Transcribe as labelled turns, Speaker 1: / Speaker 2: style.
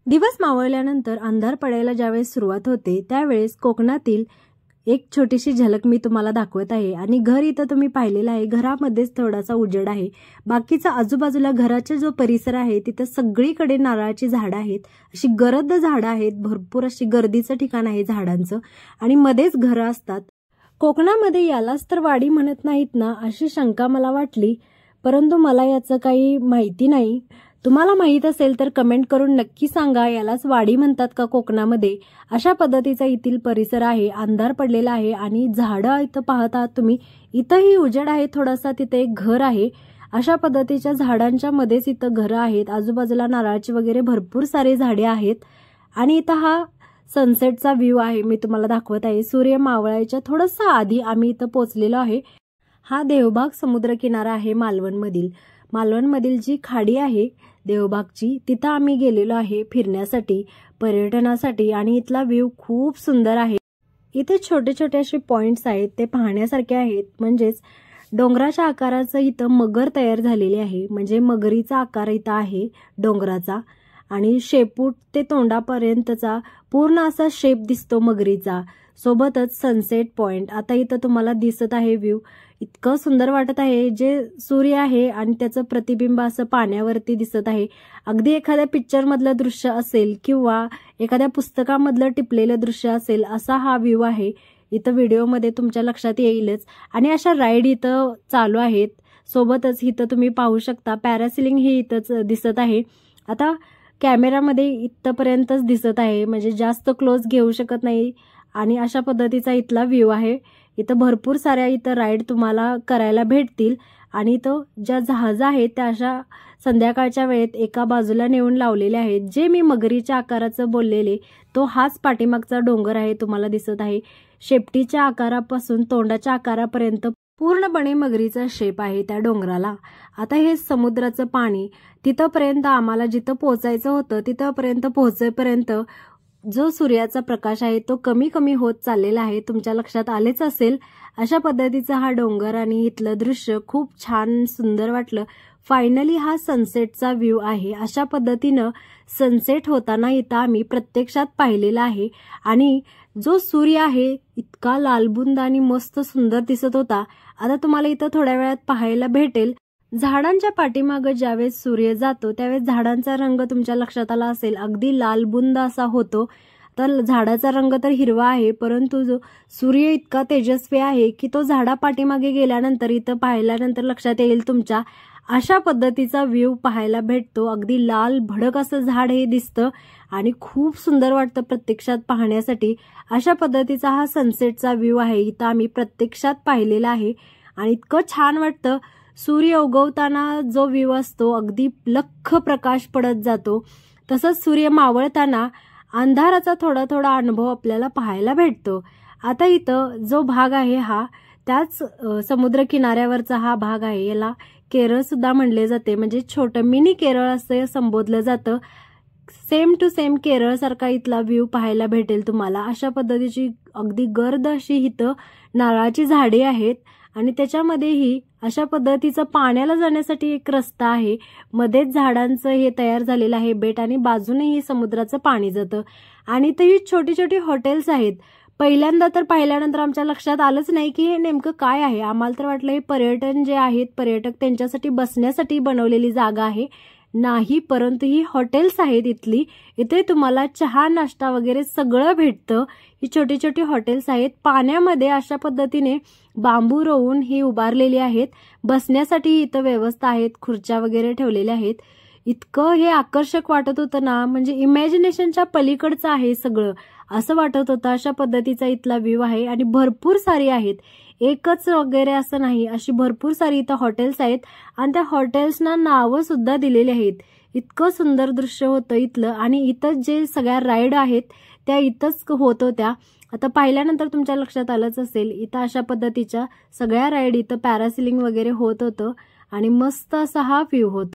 Speaker 1: दिवस मावळल्यानंतर अंधार पडायला ज्यावेळेस सुरुवात होते त्यावेळेस कोकणातील एक छोटीशी झलक मी तुम्हाला दाखवत आहे। आणि घर इथं तुम्ही पाहिलेलं आहे, घरामध्येच थोडासा उजेड आहे। बाकीचा आजूबाजूला घराचा जो परिसर आहे तिथे सगळीकडे नारळाची झाडं आहेत, अशी गर्द झाडं आहेत, भरपूर अशी गर्दीचं ठिकाण आहे झाडांचं आणि मध्येच घरं असतात। कोकणामध्ये यालाच तर वाडी म्हणत नाहीत ना अशी शंका मला वाटली, परंतु मला याचं काही माहिती नाही। तुम्हाला माहित असेल तर कमेंट करून नक्की सांगा, यालाच वाडी म्हणतात का कोकणामध्ये? अशा पद्धतीचा इथील परिसर आहे, अंधार पडलेला आहे आणि झाडं इथं पाहता तुम्ही, इथंही उजेड आहे थोडासा, तिथे एक घर आहे। अशा पद्धतीच्या झाडांच्या मध्येच इथं घरं आहेत, आजूबाजूला नारळाची वगैरे भरपूर सारे झाडे आहेत आणि इथं हा सनसेटचा व्ह्यू आहे, मी तुम्हाला दाखवत आहे। सूर्य मावळायच्या थोडंसं आधी आम्ही इथं पोहोचलेलो आहे। हा देवबाग समुद्र किनारा आहे मालवणमधील जी खाडी आहे देवबागची, तिथं आम्ही गेलेलो आहे फिरण्यासाठी, पर्यटनासाठी आणि इथला व्ह्यू खूप सुंदर आहे। इथे छोटे छोटे असे पॉइंट्स आहेत, ते पाहण्यासारखे आहेत। म्हणजेच डोंगराच्या आकाराचं इथं मगर तयार झालेली आहे, म्हणजे मगरीचा आकार इथं आहे डोंगराचा आणि शेपूट ते तोंडापर्यंतचा पूर्ण असा शेप दिसतो मगरीचा। सोबतच सनसेट पॉइंट आता इथं तुम्हाला दिसत आहे व्ह्यू, इतकं सुंदर वाटत आहे। जे सूर्य आहे आणि त्याचं प्रतिबिंब असं पाण्यावरती दिसत आहे, अगदी एखाद्या पिक्चर मधलं दृश्य असेल किंवा एखाद्या पुस्तकामधलं टिपलेलं दृश्य असेल असा हा व्ह्यू आहे। इथं व्हिडिओमध्ये तुमच्या लक्षात येईलच। आणि अशा राईड इथं चालू आहेत, सोबतच इथं तुम्ही पाहू शकता पॅरासिलिंग ही इथंच दिसत आहे। आता कॅमेरामध्ये इथपर्यंतच दिसत आहे, म्हणजे जास्त क्लोज घेऊ शकत नाही आणि अशा पद्धतीचा इथला व्ह्यू आहे। इथं भरपूर साऱ्या इथं राईड तुम्हाला करायला भेटतील आणि इथं ज्या जहाज आहेत त्या अशा संध्याकाळच्या वेळेत एका बाजूला नेऊन लावलेले आहेत। जे मी मगरीच्या आकाराचं बोललेले तो हाच पाठीमागचा डोंगर आहे, तुम्हाला दिसत आहे। शेपटीच्या आकारापासून तोंडाच्या आकारापर्यंत पूर्णपणे मगरीचा शेप आहे त्या डोंगराला। आता हे समुद्राचं पाणी तिथपर्यंत आम्हाला जिथं पोहोचायचं होतं तिथपर्यंत पोहोचेपर्यंत जो सूर्याचा प्रकाश आहे तो कमी कमी होत चाललेला आहे, तुमच्या लक्षात आलेच असेल। अशा पद्धतीचा हा डोंगर आणि इथलं दृश्य खूप छान सुंदर वाटलं। फायनली हा सनसेटचा व्ह्यू आहे। अशा पद्धतीनं सनसेट होताना इथं आम्ही प्रत्यक्षात पाहिलेला आहे आणि जो सूर्य आहे इतका लालबुंद आणि मस्त सुंदर दिसत होता। आता तुम्हाला इथं थोड्या वेळात पाहायला भेटेल, झाडांच्या पाठीमागे ज्यावेळेस सूर्य जातो त्यावेळेस झाडांचा रंग तुमच्या लक्षात आला असेल, अगदी लालबुंद असा होतो। तर झाडाचा रंग तर हिरवा आहे, परंतु जो सूर्य इतका तेजस्वी आहे की तो झाडा पाठीमागे गेल्यानंतर इथं पाहिल्यानंतर लक्षात येईल तुमच्या, अशा पद्धतीचा व्ह्यू पाहायला भेटतो। अगदी लाल भडक असं झाड हे दिसतं आणि खूप सुंदर वाटतं प्रत्यक्षात पाहण्यासाठी। अशा पद्धतीचा हा सनसेटचा व्ह्यू आहे, इथं आम्ही प्रत्यक्षात पाहिलेला आहे आणि इतकं छान वाटतं। सूर्य उगवताना जो व्ह्यू असतो अगदी लख्ख प्रकाश पडत जातो, तसंच सूर्य मावळताना अंधाराचा थोडा थोडा अनुभव आपल्याला पाहायला भेटतो। आता इथं जो भाग आहे हा त्याच समुद्र किनाऱ्यावरचा हा भाग आहे, याला केरळ सुद्धा म्हणले जाते, म्हणजे छोटं मिनी केरळ असं संबोधलं जातं। सेम टू सेम केरळ सारखा इथला व्ह्यू पाहायला भेटेल तुम्हाला। अशा पद्धतीची अगदी गर्द अशी इथं नारळाची झाडे आहेत आणि त्याच्यामध्येही अशा पद्धतीचं पाण्याला जाण्यासाठी एक रस्ता आहे, मध्येच झाडांचं हे तयार झालेलं आहे बेट आणि बाजूनेही समुद्राचं पाणी जातं आणि इथेही छोटी छोटी हॉटेल्स आहेत। पहिल्यांदा तर पाहिल्यानंतर आमच्या लक्षात आलंच नाही की हे नेमकं काय आहे, आम्हाला तर वाटलं हे पर्यटन जे आहेत पर्यटक त्यांच्यासाठी बसण्यासाठी बनवलेली जागा आहे, नाही, परंतु ही हॉटेल्स आहेत इथली। इथे तुम्हाला चहा नाश्ता वगैरे सगळं भेटतं। ही छोटी छोटी हॉटेल्स आहेत, पाण्यामध्ये अशा पद्धतीने बांबू रोवून ही उभारलेली आहेत, बसण्यासाठी इथं व्यवस्था आहेत, खुर्च्या वगैरे ठेवलेल्या आहेत। इतकं हे आकर्षक वाटत होतं ना, म्हणजे इमॅजिनेशनच्या पलीकडचं आहे सगळं असं वाटत होतं। अशा पद्धतीचा इथला व्ह्यू आहे आणि भरपूर सारी आहेत, एकच वगैरे असं नाही, अशी भरपूर सारी इथं हॉटेल्स आहेत आणि त्या हॉटेल्सना नावं सुद्धा दिलेली आहेत। इतकं सुंदर दृश्य होतं इथलं आणि इथं जे सगळ्या राईड आहेत त्या इथंच होत होत्या। आता पाहिल्यानंतर तुमच्या लक्षात आलंच असेल, इथं अशा पद्धतीच्या सगळ्या राईड इथं पॅरासिलिंग वगैरे होत होतं आणि मस्त असा हा व्ह्यू होता।